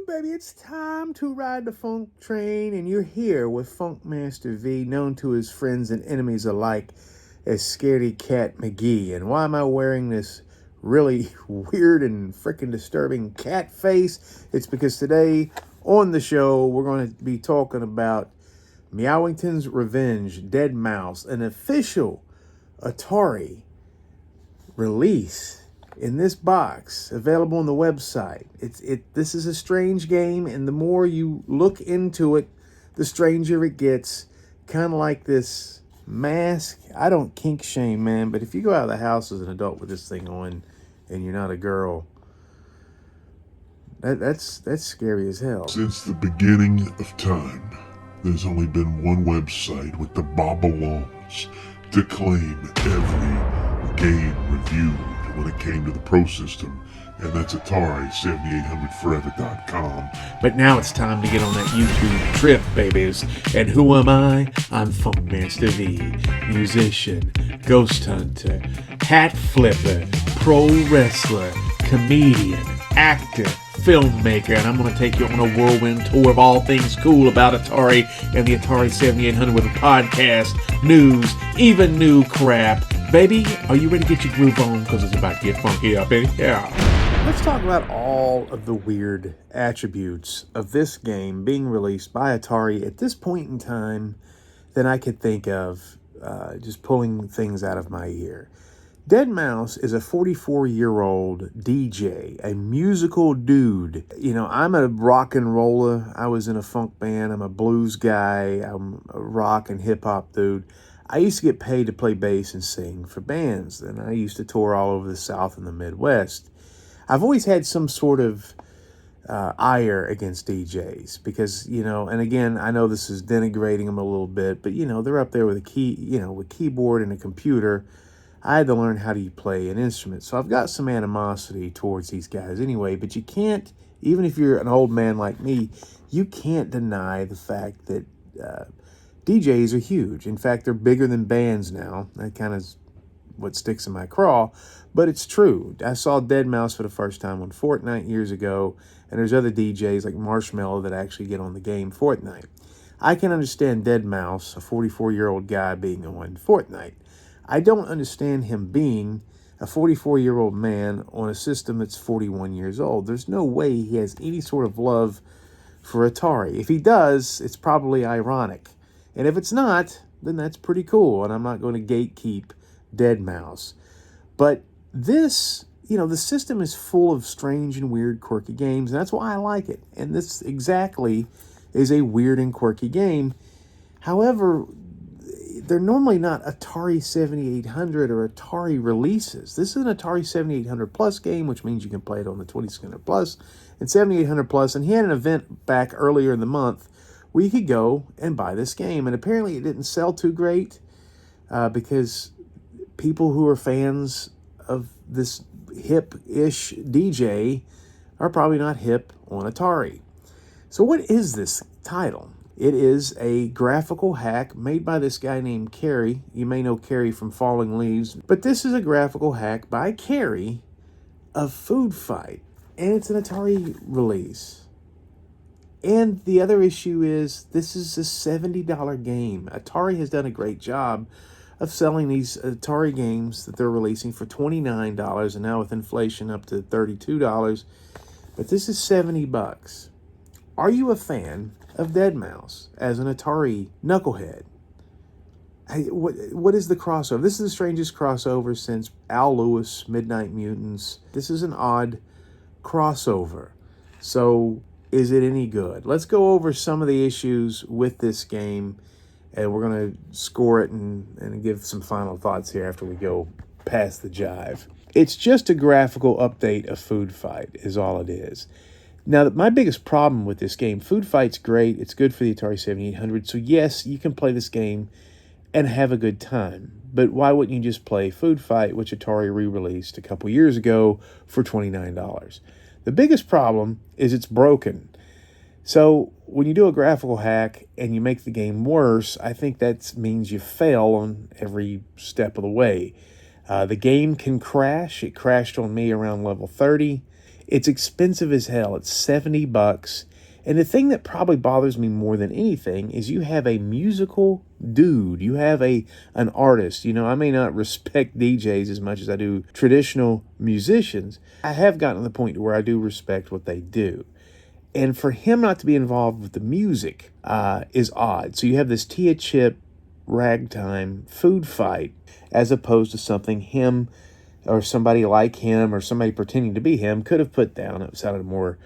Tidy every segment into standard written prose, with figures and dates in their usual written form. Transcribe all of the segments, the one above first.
baby, it's time to ride the funk train, and you're here with Funk Master V, known to his friends and enemies alike as Scaredy Cat McGee. And why am I wearing this really weird and freaking disturbing cat face? It's because today on the show, we're going to be talking about Meowington's Revenge, Deadmau5, an official Atari release in this box, available on the website. This is a strange game, and the more you look into it, the stranger it gets. Kind of like this mask. I don't kink shame, man, but if you go out of the house as an adult with this thing on and you're not a girl, that's scary as hell. Since the beginning of time, there's only been one website with the Bobalons to claim every game reviewed when it came to the Pro System, and that's Atari7800forever.com. But now it's time to get on that YouTube trip, babies. And who am I? I'm Funk Master V, musician, ghost hunter, hat flipper, pro wrestler, comedian, actor, filmmaker, and I'm going to take you on a whirlwind tour of all things cool about Atari and the Atari 7800 with a podcast, news, even new crap. Baby, are you ready to get your groove on? Because it's about to get funky up in here. Let's talk about all of the weird attributes of this game being released by Atari at this point in time that I could think of, just pulling things out of my ear. Deadmau5 is a 44-year-old DJ, a musical dude. You know, I'm a rock and roller. I was in a funk band. I'm a blues guy. I'm a rock and hip-hop dude. I used to get paid to play bass and sing for bands, and I used to tour all over the South and the Midwest. I've always had some sort of ire against DJs because, you know, and again, I know this is denigrating them a little bit, but, you know, they're up there with a keyboard and a computer. I had to learn how to play an instrument, so I've got some animosity towards these guys anyway, but you can't, even if you're an old man like me, you can't deny the fact that DJs are huge. In fact, they're bigger than bands now. That kind of is what sticks in my craw, but it's true. I saw Deadmau5 for the first time on Fortnite years ago, and there's other DJs like Marshmello that actually get on the game Fortnite. I can understand Deadmau5, a 44-year-old guy, being on Fortnite. I don't understand him being a 44-year-old man on a system that's 41 years old. There's no way he has any sort of love for Atari. If he does, it's probably ironic. And if it's not, then that's pretty cool, and I'm not going to gatekeep Deadmau5. But this, you know, the system is full of strange and weird, quirky games, and that's why I like it. And this exactly is a weird and quirky game. However, they're normally not Atari 7800 or Atari releases. This is an Atari 7800 Plus game, which means you can play it on the 2600 Plus and 7800 Plus. And he had an event back earlier in the month where you could go and buy this game. And apparently it didn't sell too great because people who are fans of this hip-ish DJ are probably not hip on Atari. So what is this title? It is a graphical hack made by this guy named Carrie. You may know Carrie from Falling Leaves, but this is a graphical hack by Carrie of Food Fight, and it's an Atari release. And the other issue is this is a $70 game. Atari has done a great job of selling these Atari games that they're releasing for $29, and now with inflation up to $32. But this is $70. Are you a fan of Deadmau5 as an Atari knucklehead? What is the crossover? This is the strangest crossover since Al Lewis, Midnight Mutants. This is an odd crossover. So is it any good? Let's go over some of the issues with this game, and we're going to score it and give some final thoughts here after we go past the jive. It's just a graphical update of Food Fight is all it is. Now, my biggest problem with this game, Food Fight's great. It's good for the Atari 7800. So yes, you can play this game and have a good time. But why wouldn't you just play Food Fight, which Atari re-released a couple years ago for $29? The biggest problem is it's broken. So when you do a graphical hack and you make the game worse, I think that means you fail on every step of the way. The game can crash. It crashed on me around level 30. It's expensive as hell. It's $70. And the thing that probably bothers me more than anything is you have a musical dude. You have an artist. You know, I may not respect DJs as much as I do traditional musicians. I have gotten to the point where I do respect what they do. And for him not to be involved with the music is odd. So you have this Tia Chip ragtime food fight as opposed to something him or somebody like him or somebody pretending to be him could have put down. It sounded more,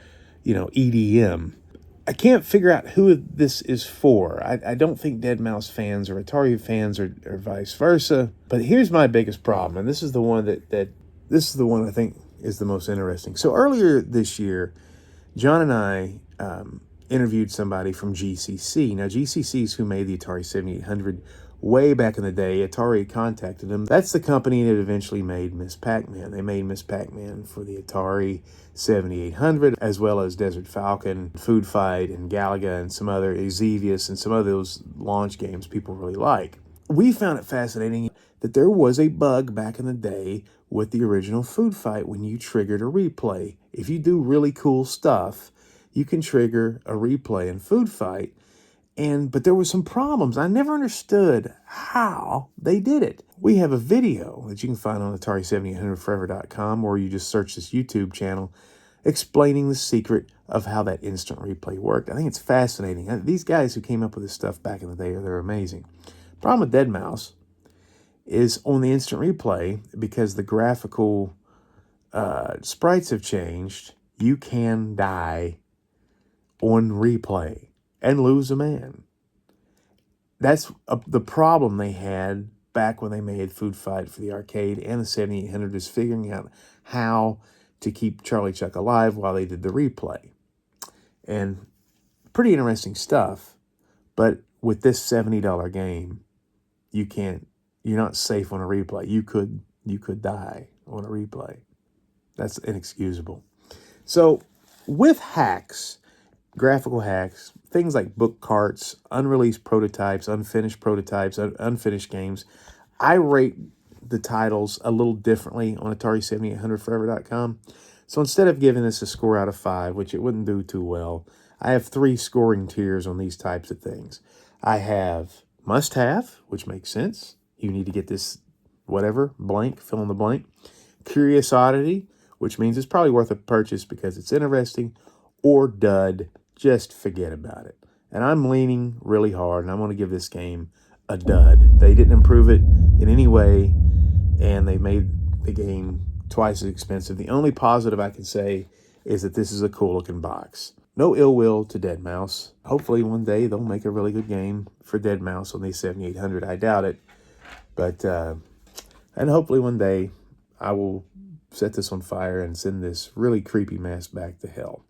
EDM. I can't figure out who this is for. I don't think Deadmau5 fans or Atari fans or vice versa. But here's my biggest problem, and this is the one this is the one I think is the most interesting. So earlier this year, John and I interviewed somebody from GCC. Now, GCC is who made the Atari 7800 way back in the day. Atari contacted them. That's the company that eventually made Miss Pac-Man. They made Miss Pac-Man for the Atari 7800, as well as Desert Falcon, Food Fight, and Galaga, and some other Xevious, and some of those launch games people really like. We found it fascinating that there was a bug back in the day with the original Food Fight when you triggered a replay. If you do really cool stuff, you can trigger a replay in Food Fight. But there were some problems. I never understood how they did it. We have a video that you can find on Atari7800forever.com, or you just search this YouTube channel explaining the secret of how that instant replay worked. I think it's fascinating. These guys who came up with this stuff back in the day, they're amazing. Problem with Deadmau5 is on the instant replay, because the graphical sprites have changed, you can die on replay and lose a man. That's the problem they had back when they made Food Fight for the arcade and the 7800, is figuring out how to keep Charlie Chuck alive while they did the replay. And pretty interesting stuff. But with this $70 game, you're not safe on a replay. You could die on a replay. That's inexcusable. So with hacks, graphical hacks, things like book carts, unreleased prototypes, unfinished games, I rate the titles a little differently on Atari7800forever.com. So instead of giving this a score out of 5, which it wouldn't do too well, I have 3 scoring tiers on these types of things. I have must have, which makes sense. You need to get this whatever, blank, fill in the blank. Curious oddity, which means it's probably worth a purchase because it's interesting. Or dud, just forget about it. And I'm leaning really hard, and I'm going to give this game a dud. They didn't improve it in any way, and they made the game twice as expensive. The only positive I can say is that this is a cool-looking box. No ill will to Deadmau5. Hopefully one day they'll make a really good game for Deadmau5 on the 7800. I doubt it. But, and hopefully one day I will set this on fire and send this really creepy mess back to hell.